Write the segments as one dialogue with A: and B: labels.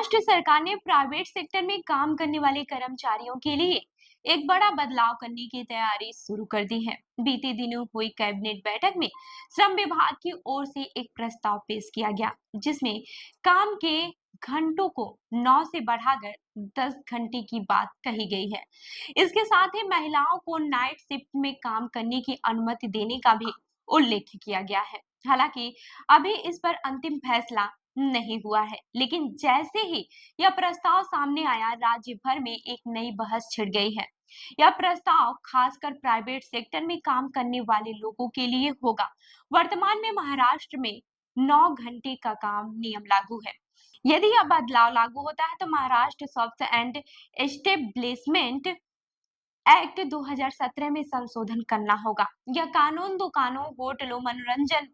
A: महाराष्ट्र सरकार ने private sector में काम करने वाले कर्मचारियों के लिए एक बड़ा बदलाव करने की तैयारी शुरू कर दी है। बीते दिनों हुई कैबिनेट बैठक में श्रम विभाग की ओर से एक प्रस्ताव पेश किया गया, जिसमें काम के घंटों को 9 से बढ़ाकर 10 घंटे की बात कही गई है। इसके साथ ही महिलाओं को नाइट शिफ्ट में काम करने की अनुमति देने का भी उल्लेख किया गया है। हालांकि अभी इस पर अंतिम फैसला नहीं हुआ है, लेकिन जैसे ही यह प्रस्ताव सामने आया, राज्य भर में एक नई बहस छिड़ गई है। यह प्रस्ताव खासकर प्राइवेट सेक्टर में काम करने वाले लोगों के लिए होगा। वर्तमान में महाराष्ट्र में 9 घंटे का काम नियम लागू है। यदि यह बदलाव लागू होता है तो Maharashtra software and establishment act 2017 में संशोधन करना होगा। यह कानून दुकानों, होटलों, मनोरंजन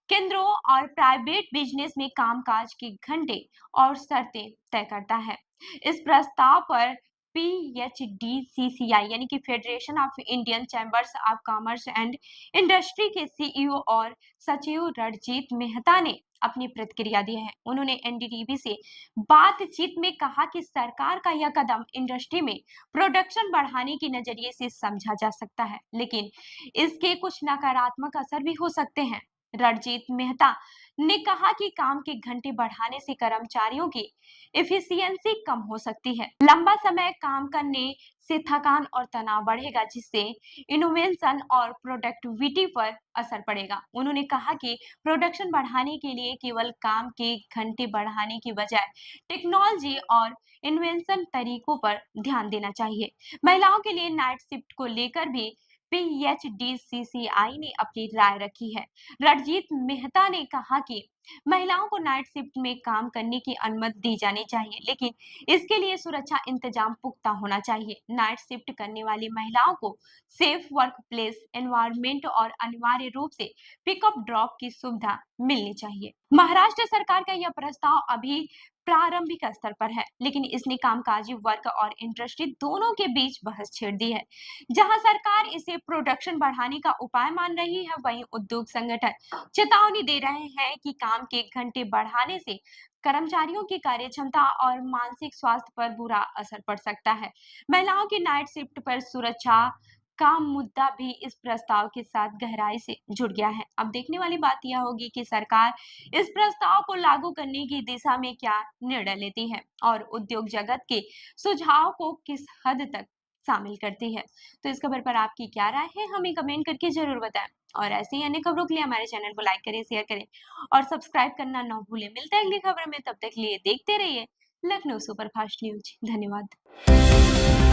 A: केंद्रों और प्राइवेट बिजनेस में कामकाज के घंटे और शर्तें तय करता है। इस प्रस्ताव पर PHDCCI यानी कि federation of Indian chambers of commerce and industry के CEO और सचिव रणजीत मेहता ने अपनी प्रतिक्रिया दी है। उन्होंने NDTV से बातचीत में कहा कि सरकार का यह कदम इंडस्ट्री में प्रोडक्शन बढ़ाने के नजरिए से समझा जा सकता है, लेकिन इसके कुछ नकारात्मक असर भी हो सकते हैं। रणजीत मेहता ने कहा कि काम के घंटे बढ़ाने से कर्मचारियों की एफिशिएंसी कम हो सकती है। लंबा समय काम करने से थकान और तनाव बढ़ेगा, जिससे इनोवेशन और प्रोडक्टिविटी पर असर पड़ेगा। उन्होंने कहा कि प्रोडक्शन बढ़ाने के लिए केवल काम के घंटे बढ़ाने की बजाय टेक्नोलॉजी और इन्वेंशन तरीकों पर ध्यान देना चाहिए। महिलाओं के लिए नाइट शिफ्ट को लेकर भी PHDCCI ने अपनी राय रखी है। रणजीत मेहता ने कहा कि महिलाओं को नाइट शिफ्ट में काम करने की अनुमति दी जानी चाहिए, लेकिन इसके लिए सुरक्षा इंतजाम पुख्ता होना चाहिए। नाइट शिफ्ट करने वाली महिलाओं को सेफ वर्क प्लेस एनवायरनमेंट और अनिवार्य रूप से पिकअप ड्रॉप की सुविधा मिलनी चाहिए। महाराष्ट्र सरकार का यह प्रस्ताव अभी प्रारंभिक स्तर पर है, लेकिन इसने कामकाजी वर्ग और इंडस्ट्री दोनों के बीच बहस छेड़ दी है। जहां सरकार इसे प्रोडक्शन बढ़ाने का उपाय मान रही है, वहीं उद्योग संगठन चेतावनी दे रहे हैं कि काम के घंटे बढ़ाने से कर्मचारियों की कार्यक्षमता और मानसिक स्वास्थ्य पर बुरा असर पड़ सकता है। महिलाओं की नाइट शिफ्ट पर सुरक्षा का मुद्दा भी इस प्रस्ताव के साथ गहराई से जुड़ गया है। अब देखने वाली बात यह होगी कि सरकार इस प्रस्ताव को लागू करने की दिशा में क्या निर्णय लेती है और उद्योग जगत के सुझाव को किस हद तक शामिल करती है। तो इस खबर पर आपकी क्या राय है, हमें कमेंट करके जरूर बताएं। और ऐसे ही अन्य खबरों के लिए हमारे चैनल को लाइक करें, शेयर करें और सब्सक्राइब करना ना भूलें। मिलते हैं अगली खबर में, तब तक लिए देखते रहिए लखनऊ सुपरफास्ट न्यूज। धन्यवाद।